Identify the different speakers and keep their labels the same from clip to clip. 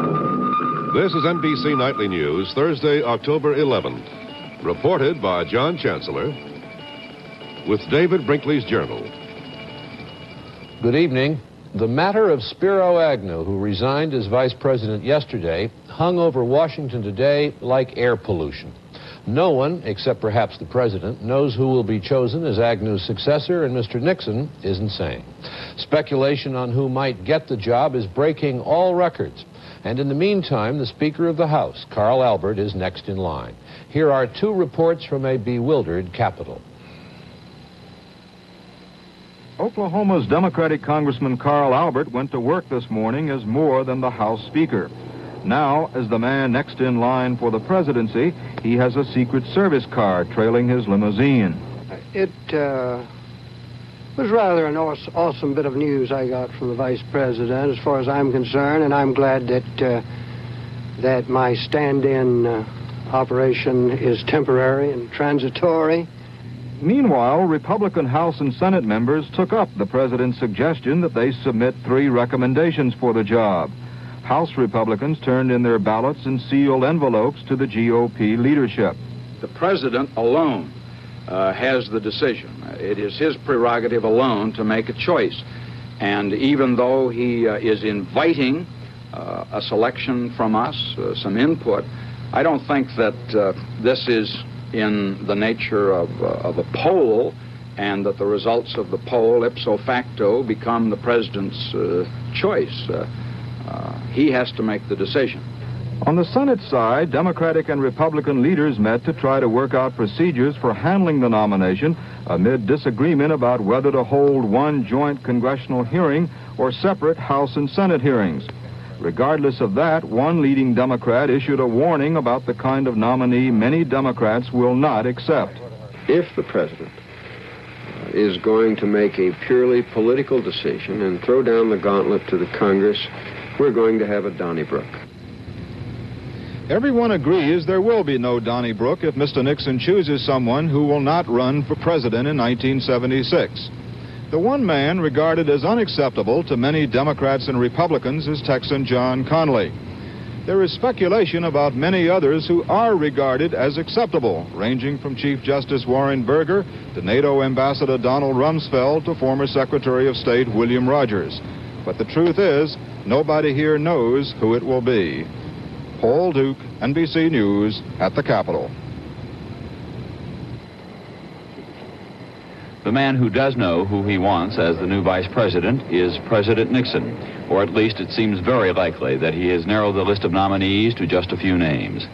Speaker 1: This is NBC Nightly News, Thursday, October 11th. Reported by John Chancellor with David Brinkley's Journal.
Speaker 2: Good evening. The matter of Spiro Agnew, who resigned as vice president yesterday, hung over Washington today like air pollution. No one, except perhaps the president, knows who will be chosen as Agnew's successor, and Mr. Nixon isn't saying. Speculation on who might get the job is breaking all records. And in the meantime, the Speaker of the House, Carl Albert, is next in line. Here are two reports from a bewildered Capitol.
Speaker 3: Oklahoma's Democratic Congressman Carl Albert went to work this morning as more than the House Speaker. Now, as the man next in line for the presidency, he has a Secret Service car trailing his limousine.
Speaker 4: It was rather an awesome bit of news I got from the vice president, as far as I'm concerned, and I'm glad that my stand-in operation is temporary and transitory.
Speaker 3: Meanwhile, Republican House and Senate members took up the president's suggestion that they submit 3 recommendations for the job. House Republicans turned in their ballots and sealed envelopes to the GOP leadership.
Speaker 5: The president alone has the decision. It is his prerogative alone to make a choice. And even though he is inviting a selection from us, some input, I don't think that this is in the nature of a poll, and that the results of the poll ipso facto become the president's choice. He has to make the decision.
Speaker 3: On the Senate side, Democratic and Republican leaders met to try to work out procedures for handling the nomination amid disagreement about whether to hold one joint congressional hearing or separate House and Senate hearings. Regardless of that, one leading Democrat issued a warning about the kind of nominee many Democrats will not accept.
Speaker 6: If the president is going to make a purely political decision and throw down the gauntlet to the Congress, we're going to have a Donnybrook.
Speaker 3: Everyone agrees there will be no Donnybrook if Mr. Nixon chooses someone who will not run for president in 1976. The one man regarded as unacceptable to many Democrats and Republicans is Texan John Connally. There is speculation about many others who are regarded as acceptable, ranging from Chief Justice Warren Burger to NATO Ambassador Donald Rumsfeld to former Secretary of State William Rogers. But the truth is, nobody here knows who it will be. Paul Duke, NBC News, at the Capitol.
Speaker 7: The man who does know who he wants as the new vice president is President Nixon, or at least it seems very likely that he has narrowed the list of nominees to just a few names.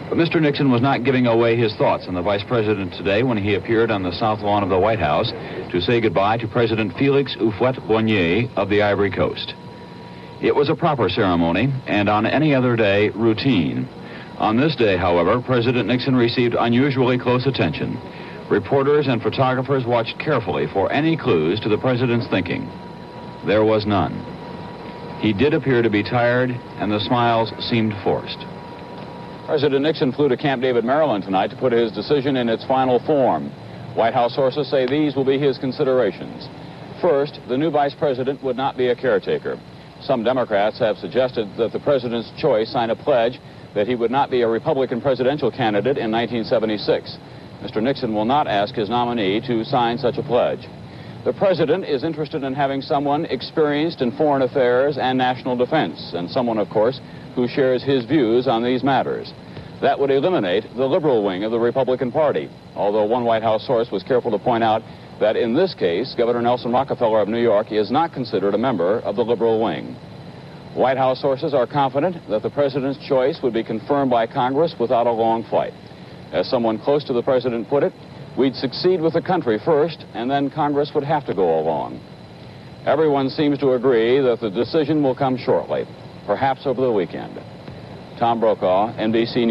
Speaker 7: But Mr. Nixon was not giving away his thoughts on the vice president today when he appeared on the south lawn of the White House to say goodbye to President Félix Houphouët-Boigny of the Ivory Coast. It was a proper ceremony, and on any other day, routine. On this day, however, President Nixon received unusually close attention. Reporters and photographers watched carefully for any clues to the president's thinking. There was none. He did appear to be tired, and the smiles seemed forced. President Nixon flew to Camp David, Maryland tonight to put his decision in its final form. White House sources say these will be his considerations. First, the new vice president would not be a caretaker. Some Democrats have suggested that the president's choice sign a pledge that he would not be a Republican presidential candidate in 1976. Mr. Nixon will not ask his nominee to sign such a pledge. The president is interested in having someone experienced in foreign affairs and national defense, and someone, of course, who shares his views on these matters. That would eliminate the liberal wing of the Republican Party, although one White House source was careful to point out that in this case, Governor Nelson Rockefeller of New York is not considered a member of the liberal wing. White House sources are confident that the president's choice would be confirmed by Congress without a long fight. As someone close to the president put it, we'd succeed with the country first, and then Congress would have to go along. Everyone seems to agree that the decision will come shortly, perhaps over the weekend. Tom Brokaw, NBC News.